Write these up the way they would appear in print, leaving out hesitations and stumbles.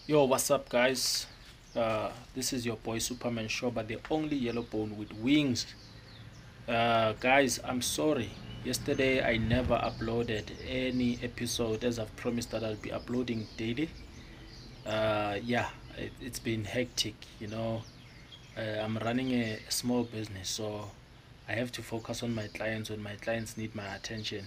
Yo, what's up, guys? This is your boy Superman Show, but the only yellow bone with wings. Guys, I'm sorry. Yesterday I never uploaded any episode as I've promised that I'll be uploading daily. Yeah, it's been hectic, I'm running a small business, so I have to focus on my clients when my clients need my attention.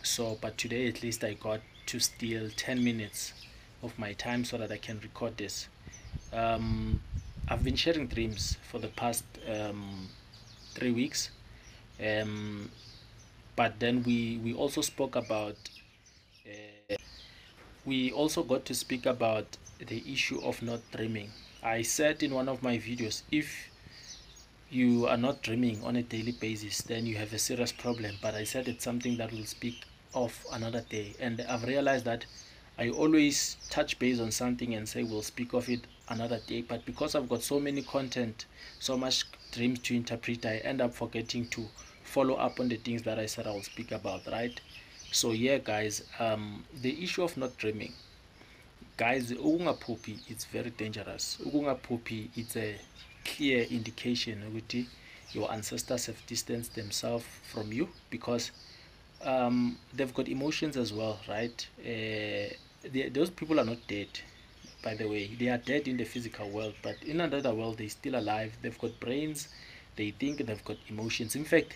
So, but today at least I got to steal 10 minutes of my time so that I can record this. um, I've been sharing dreams for the past 3 weeks, um, but then we also spoke about we also got to speak about the issue of not dreaming. I said in one of my videos, if you are not dreaming on a daily basis, then you have a serious problem. But I said it's something that we'll speak of another day, and I've realized that I always touch base on something and say we'll speak of it another day, but because I've got so many content, so much dreams to interpret, I end up forgetting to follow up on the things that I said I will speak about, right? So yeah, guys, the issue of not dreaming, guys, ungaphuphi, it's very dangerous. Ungaphuphi, it's a clear indication that your ancestors have distanced themselves from you, because they've got emotions as well, right? Those people are not dead, by the way. They are dead in the physical world, but in another world they're still alive. They've got brains, they think, they've got emotions. In fact,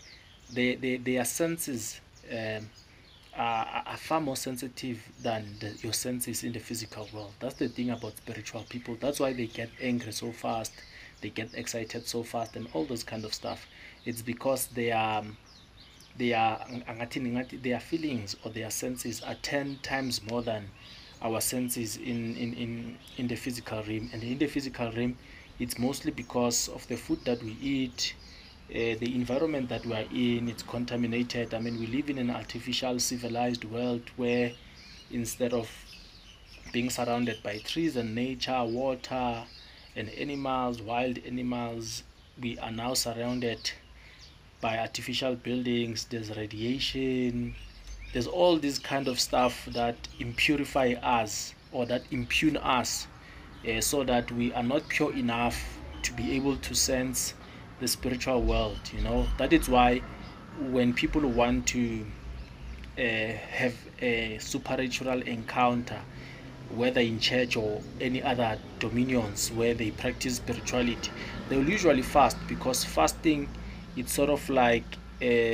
their senses are far more sensitive than your senses in the physical world. That's the thing about spiritual people. That's why they get angry so fast, they get excited so fast, and all those kind of stuff. It's because their feelings or their senses are 10 times more than our senses in the physical realm. And in the physical realm, it's mostly because of the food that we eat, the environment that we are in. It's contaminated. I mean, we live in an artificial civilized world where instead of being surrounded by trees and nature, water and animals, wild animals, we are now surrounded by artificial buildings. There's radiation, there's all this kind of stuff that impurify us or that impugn us, so that we are not pure enough to be able to sense the spiritual world. That is why when people want to have a supernatural encounter, whether in church or any other dominions where they practice spirituality, they will usually fast, because fasting, it's sort of like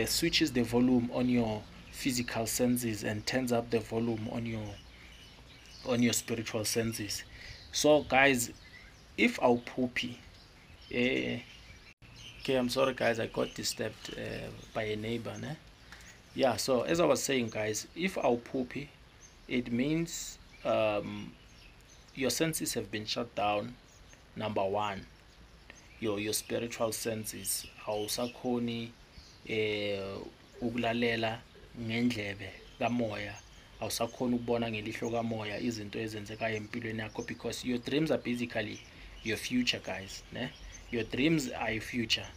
switches the volume on your physical senses and turns up the volume on your spiritual senses. So guys, if our poopy okay, I'm sorry guys, I got disturbed by a neighbor, né? Yeah, so as I was saying, guys, if our poopy, it means your senses have been shut down. Number one, your spiritual senses awusakhoni ukulalela ngendlebe kamoya, awusakhoni ukubona ngelihlo kamoya izinto ezenzekayo empilweni yakho, because your dreams are basically your future, guys, ne? Your dreams are your future.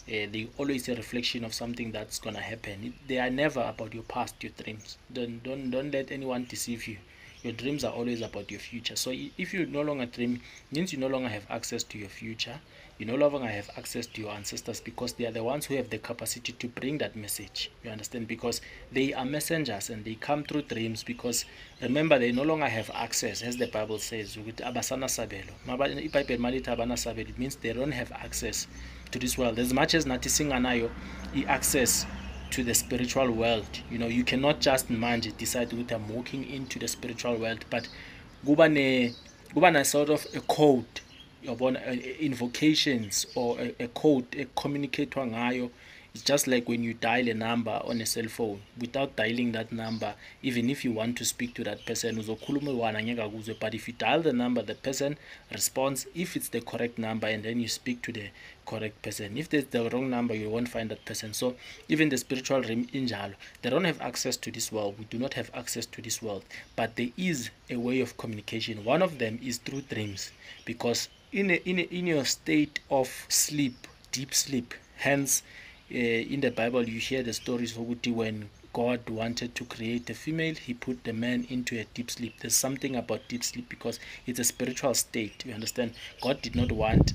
They always a reflection of something that's gonna happen. They are never about your past. Your dreams, don't let anyone deceive you. Your dreams are always about your future. So if you no longer dream, means you no longer have access to your future. You no longer have access to your ancestors, because they are the ones who have the capacity to bring that message. You understand? Because they are messengers and they come through dreams. Because remember, they no longer have access, as the Bible says. It means they don't have access to this world as much as nathi singanayo access to the spiritual world. You cannot just decide that I'm walking into the spiritual world, but kuba na sort of a code, invocations, or a code, a communicator ngayo. It's just like when you dial a number on a cell phone. Without dialing that number, even if you want to speak to that person, but if you dial the number, the person responds if it's the correct number, and then you speak to the correct person. If there's the wrong number, you won't find that person. So even the spiritual realm in Jalo, they don't have access to this world. We do not have access to this world, but there is a way of communication. One of them is through dreams, because in your state of sleep, deep sleep, hence in the Bible you hear the stories of when God wanted to create a female, he put the man into a deep sleep. There's something about deep sleep because it's a spiritual state. You understand? God did not want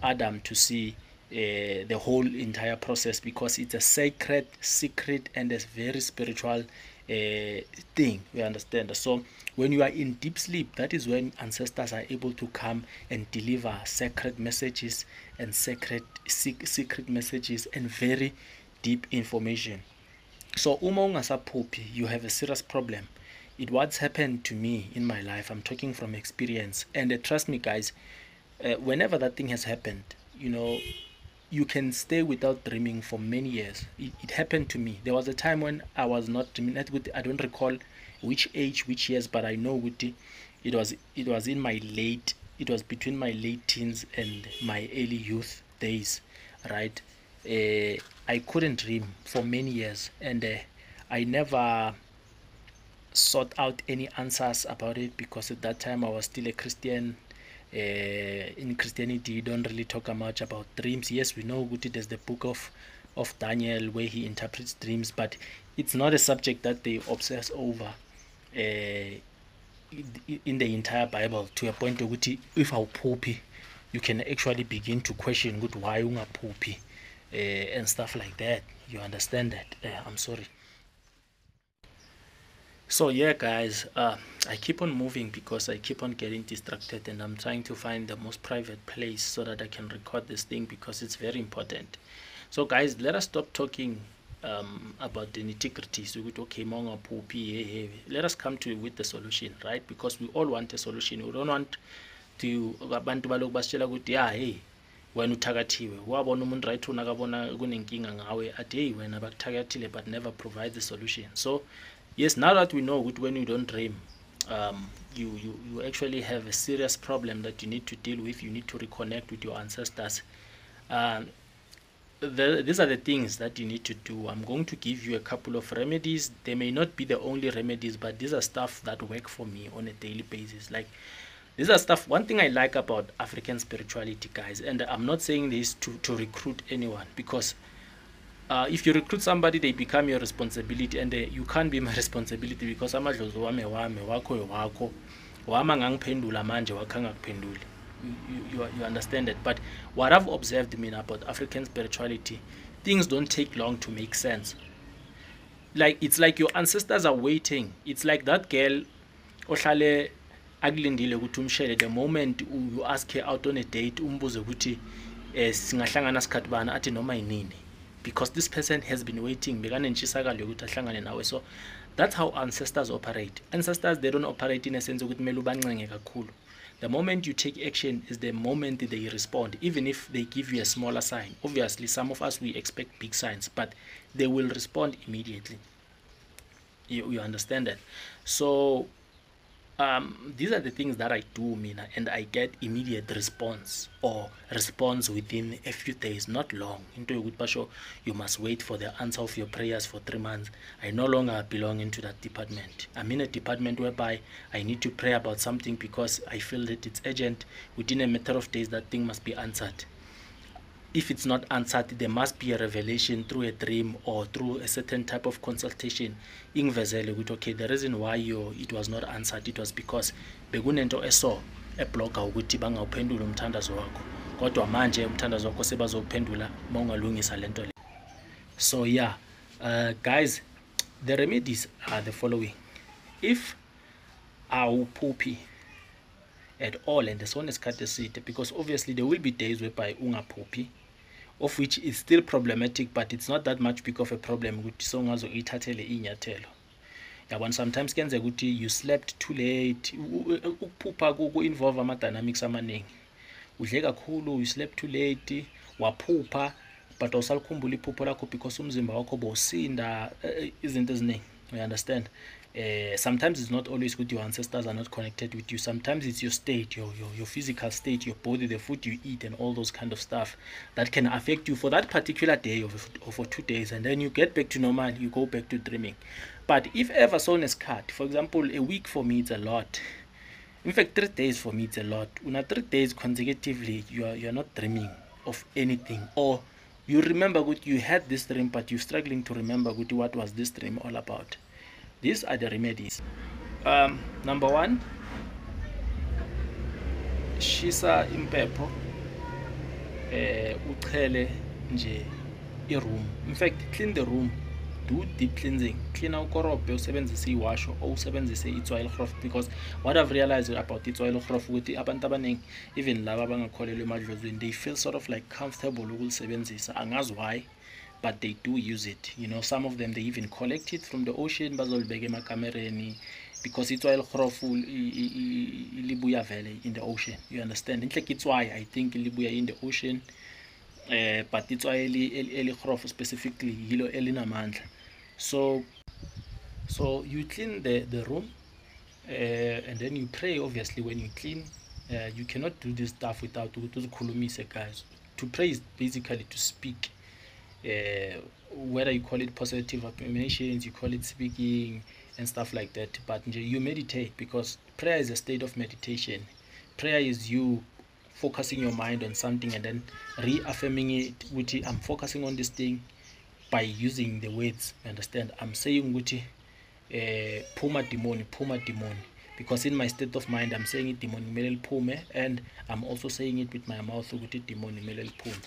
Adam to see the whole entire process because it's a sacred, secret, and a very spiritual thing. You understand? So when you are in deep sleep, that is when ancestors are able to come and deliver sacred messages and secret messages and very deep information. So uma ungaphuphi, you have a serious problem. It what's happened to me in my life. I'm talking from experience, and trust me guys, whenever that thing has happened, you know, you can stay without dreaming for many years. It happened to me. There was a time when I was not dreaming. I don't recall which age, which years, but I know it was in my late, it was between my late teens and my early youth days, right? I couldn't dream for many years, and I never sought out any answers about it because at that time I was still a Christian. In Christianity, you don't really talk much about dreams. Yes, we know there's the book of Daniel where he interprets dreams, but it's not a subject that they obsess over in the entire Bible to a point of if awuphuphi, you can actually begin to question why ungaphuphi and stuff like that. You understand that? I'm sorry. So yeah guys, I keep on moving because I keep on getting distracted, and I'm trying to find the most private place so that I can record this thing because it's very important. So guys, let us stop talking about the nitty-gritties. Okay, let us come to with the solution, right? Because we all want a solution. We don't want to abantu balokhu basitshela ukuthi yeah, hey, wena uthakathiwe wabona umuntu right unakabona kunenkinga ngawe athi hey wena bakuthakathile, but never provide the solution. So yes, now that we know when you don't dream, you actually have a serious problem that you need to deal with. You need to reconnect with your ancestors. These are the things that you need to do. I'm going to give you a couple of remedies. They may not be the only remedies, but these are stuff that work for me on a daily basis. Like, these are stuff. One thing I like about African spirituality, guys, and I'm not saying this to recruit anyone, because if you recruit somebody, they become your responsibility, and you can't be my responsibility because amadlozi wami wakho wakho wama ngangiphendula manje wakho angakuphenduli. You understand that? But what I've observed about African spirituality, things don't take long to make sense. Like, it's like your ancestors are waiting. It's like that girl ohlale akulindile ukuthi umshele, the moment you ask her out on a date umbuze ukuthi singahlangana sikhathi bani, athi noma yinini, because this person has been waiting bekanentshisakalo yokuthi ahlangane nawe. So that's how ancestors operate. Ancestors, they don't operate in a sense ukuthi kumele ubancenge kakhulu. The moment you take action is the moment they respond, even if they give you a smaller sign. Obviously, some of us, we expect big signs, but they will respond immediately. You understand that? So these are the things that I do, Mina, and I get immediate response, or response within a few days, not long. Into Yogutbasho, you must wait for the answer of your prayers for 3 months. I no longer belong into that department. I'm in a department whereby I need to pray about something because I feel that it's urgent. Within a matter of days, that thing must be answered. If it's not answered, there must be a revelation through a dream or through a certain type of consultation. Ingvezele with okay, the reason why it was not answered, it was because bekunento eso eblocker ukuthi bangawuphendula umthandazo wakho. Kodwa manje umthandazo wakho sebazowuphendula mawungalungisa lento le. So yeah, guys, the remedies are the following. If awuphuphi at all, and this one is eside, because obviously there will be days whereby ungaphuphi, of which is still problematic, but it's not that much big of a problem ukuthi songazo ithathele inyathelo. Yabona, sometimes kenze ukuthi you slept too late. Ukuphupha ku-involve ama-dynamics amaningi. Udle kakhulu, you slept too late, waphupha but awusakhumbuli iphupho lakho because umzimba wakho bowusinda izinto eziningi. You understand? Sometimes it's not always good your ancestors are not connected with you. Sometimes it's your state, your physical state, your body, the food you eat, and all those kind of stuff that can affect you for that particular day or for 2 days, and then you get back to normal, you go back to dreaming. But if ever so is cut, for example, a week for me it's a lot. In fact, 3 days for me it's a lot. Una 3 days consecutively you're not dreaming of anything, or you remember that you had this dream, but you're struggling to remember what was this dream all about. These are the remedies. Number one, shisa impepho, uchele nje i-room. In fact, clean the room, do deep cleansing, clean ukorobhe usebenzise iwasho or usebenzise itswayi elikrof, because what I've realized about itswayi elikrof ukuthi abantu abaningi, even laba abangakholelwa emadlozweni, they feel sort of like comfortable ukulisebenzisa. Angazi why, but they do use it. You know, some of them, they even collect it from the ocean bazolibeka emakamereni, because itswayi elikrof libuya vele in the ocean, you understand. Inhle itswayi, I think libuya in the ocean, but itswayi elikrof specifically yilo elinamandla. So you clean the room, and then you pray. Obviously, when you clean, you cannot do this stuff without ukuzikhulumise, guys. To pray is basically to speak, whether you call it positive affirmations, you call it speaking and stuff like that, but you meditate, because prayer is a state of meditation. Prayer is you focusing your mind on something and then reaffirming it, which I'm focusing on this thing by using the words, you understand. I'm saying ukuthi phuma demon, because in my state of mind I'm saying it demon kumele liphume, and I'm also saying it with my mouth ukuthi demon kumele liphume.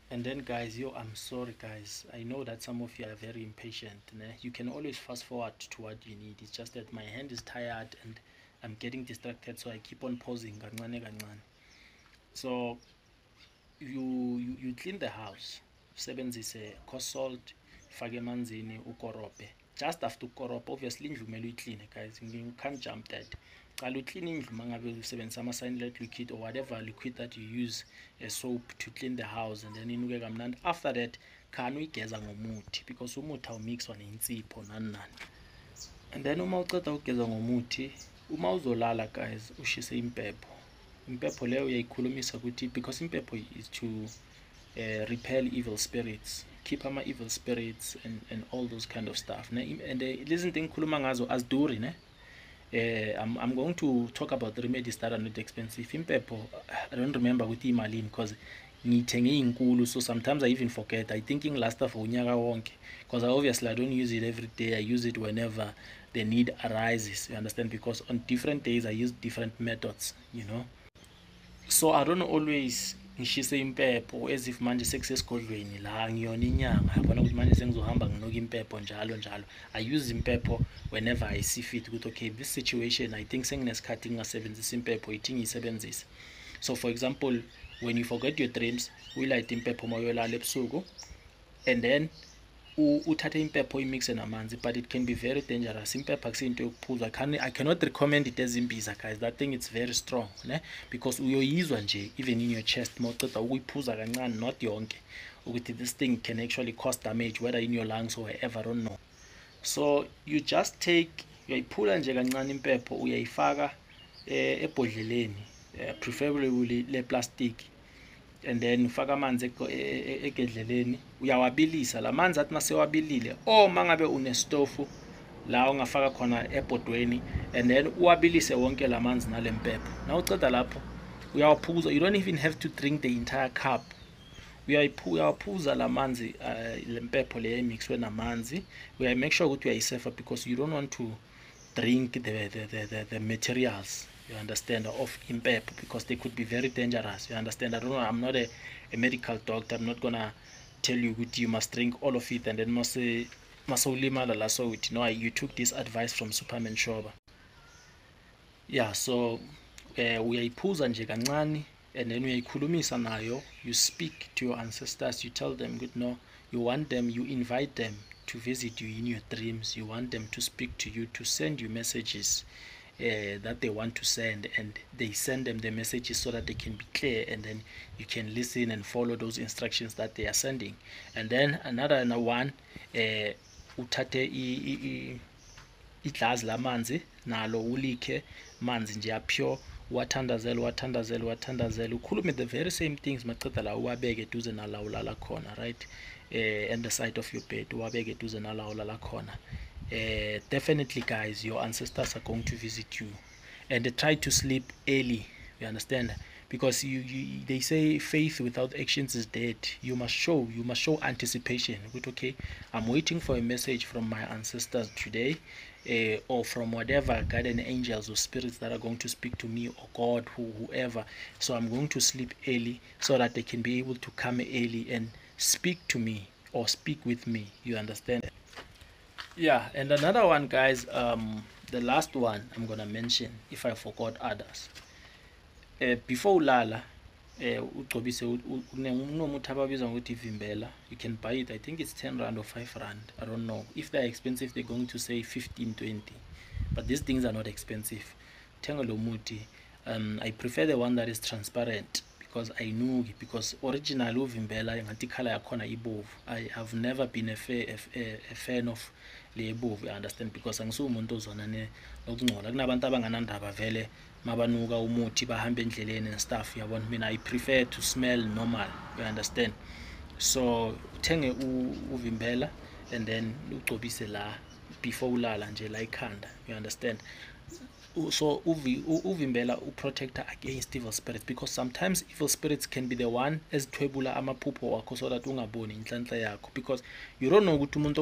And then guys, I'm sorry guys, I know that some of you are very impatient, né? You can always fast forward to what you need. It's just that my hand is tired and I'm getting distracted, so I keep on pausing kancane kancane. So you clean the house, usebenzise coarse salt, fake emanzini, ukorobhe. Just after ukorobha, obviously indlu kumele uyiclean, guys, you can't jump that. Cala uclean indlu mangabe usebenzisa ama-cyanide liquid or whatever liquid that you use, a soap to clean the house, and then inuke kamnandi. After that, khani uyigeza ngomuthi, because umuthi awumixwa nensipho nani nani. And then uma uceda ukugeza ngomuthi, uma uzolala guys, ushise impepho. Impepho leyo uyayikhulumisa ukuthi, because impepho is to repel evil spirits, keep ama-evil spirits and all those kind of stuff. And listen to ngikhuluma ngazo aziduri, ne? I'm going to talk about the remedies that are not expensive. Impepho, I don't remember ukuthi imalini, because ngithenge inkulu, so sometimes I even forget. I think lasta for unyaka wonke, because obviously I don't use it every day. I use it whenever the need arises, you understand, because on different days I use different methods, you know. So I don't always ngishise impepho as if manje sekusesigodlweni la ngiyona inyanga, yabona ukuthi manje sengizohamba nginoka impepho njalo njalo. I use impepho whenever I see fit ukuthi okay, this situation I think senginesikhathi ngingasebenzisa impepho, ithi ngiyisebenzise. So for example, when you forget your dreams, uyilayite impepho moyolala ebusuku, and then uthathe impepho uyimixe namanzi, but it can be very dangerous. Impepho akusinto yokuphuza. I cannot recommend it ezimbiza, guys. That thing it's very strong, ne? Because uyoyizwa nje even in your chest mawuceda ukuyiphuza kancane, not yonke, ukuthi this thing can actually cause damage whether in your lungs or wherever, I don't know. So you just take, uyayiphula nje kancane impepho, uyayifaka ebhodleleni, preferably le plastic, and then ufaka amanzi egedleleni, uyawabilisa lamanzi. Athi masewabilile, mangabe unestofu la ungafaka khona ebhodweni, and then uwabilise wonke lamanzi nalempepho. Now uceda lapho uyawaphuza. You don't even have to drink the entire cup. Uyawaphuza lamanzi, lempepho le mixwe namanzi. Make sure ukuthi uyayisefa, because you don't want to drink the materials, you understand, of impepho, because they could be very dangerous, you understand. I don't know, I'm not a medical doctor. I'm not gonna tell you that you must drink all of it and then must ulimala la. So you took this advice from Superman Shoba. Yeah, so uyayiphuza nje kancane, and then uyayikhulumisa nayo. You speak to your ancestors, you tell them good, no, you want them, you invite them to visit you in your dreams. You want them to speak to you, to send you messages that they want to send, and they send them the messages so that they can be clear, and then you can listen and follow those instructions that they are sending. And then another one, uthathe iglass lamanzi nalo ulikhe manzi nje apure, wathandazela ukhulume the very same things maceda la uwabeke eduze nala ulala khona, right, and the side of your bed uwabeke eduze nala ulala khona. Definitely guys, your ancestors are going to visit you, and try to sleep early, you understand, because they say faith without actions is dead. You must show anticipation with, okay, I'm waiting for a message from my ancestors today, or from whatever guardian angels or spirits that are going to speak to me, or God, whoever. So I'm going to sleep early so that they can be able to come early and speak to me or speak with me. You understand? Yeah. And another one, guys, the last one I'm gonna mention, if I forgot others, before ulala, ugcobise kunomuthi ababizwa ngokuthi ivimbela. You can buy it, I think it's 10 rand or 5 rand, I don't know. If they're expensive, they're going to say 15, 20, but these things are not expensive. Thenga lo muthi. I prefer the one that is transparent, because I know, because original uvimbela ngathi color yakhona ibovu. I have never been a fan of le bovu, you understand, because angisumuntu ozona nokungcola. Kunabantu abanganandaba vele mabanuka umuthi bahamba endleleni and stuff, yabona. Mina I prefer to smell normal, you understand. So uthenge uvimbela and then ugcobise la before ulala nje la ikhanda, you understand. So uvimbela uprotector against evil spirits, because sometimes evil spirits can be the one ezithwebula amaphupho wakho so that ungaboni inhlanhla yakho, because you don't know ukuthi umuntu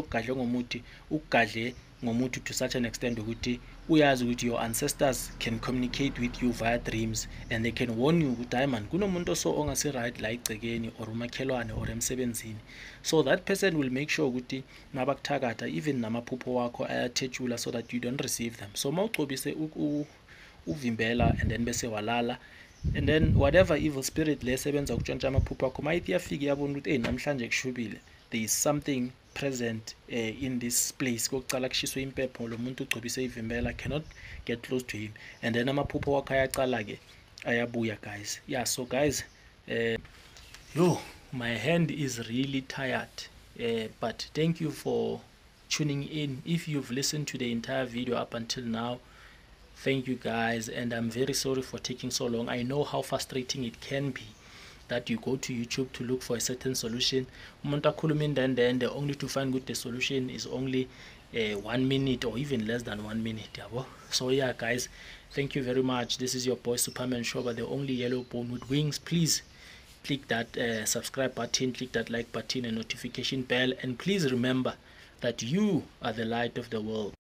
okugadle ngomuthi to such an extent ukuthi uyazi ukuthi your ancestors can communicate with you via dreams, and they can warn you ukuthi hayi man, kunomuntu so ongasi right la igcekeni or umakhelwane or emsebenzini. So that person will make sure ukuthi mabakuthakatha even namaphupho wakho ayathethula so that you don't receive them. So mawucobise uvimbela and then bese walala, and then whatever evil spirit lesebenza ukutshontsha amaphupho akho mayithi yafika yabona ukuthi hey, namhlanje kushubile, there is something present in this place, kokucala kushiswe impepho, lo muntu ugcobise ivimbela cannot get close to him, and then amaphupho wakho ayacala ke ayabuya, guys. Yeah, so guys, my hand is really tired, but thank you for tuning in. If you've listened to the entire video up until now, thank you guys, and I'm very sorry for taking so long. I know how frustrating it can be that you go to YouTube to look for a certain solution, umuntu akhuluma indendende only to find good the solution is only 1 minute or even less than 1 minute, yabo. So yeah guys, thank you very much. This is your boy Superman Shoba, the only yellow bone with wings. Please click that subscribe button, click that like button and notification bell, and please remember that you are the light of the world.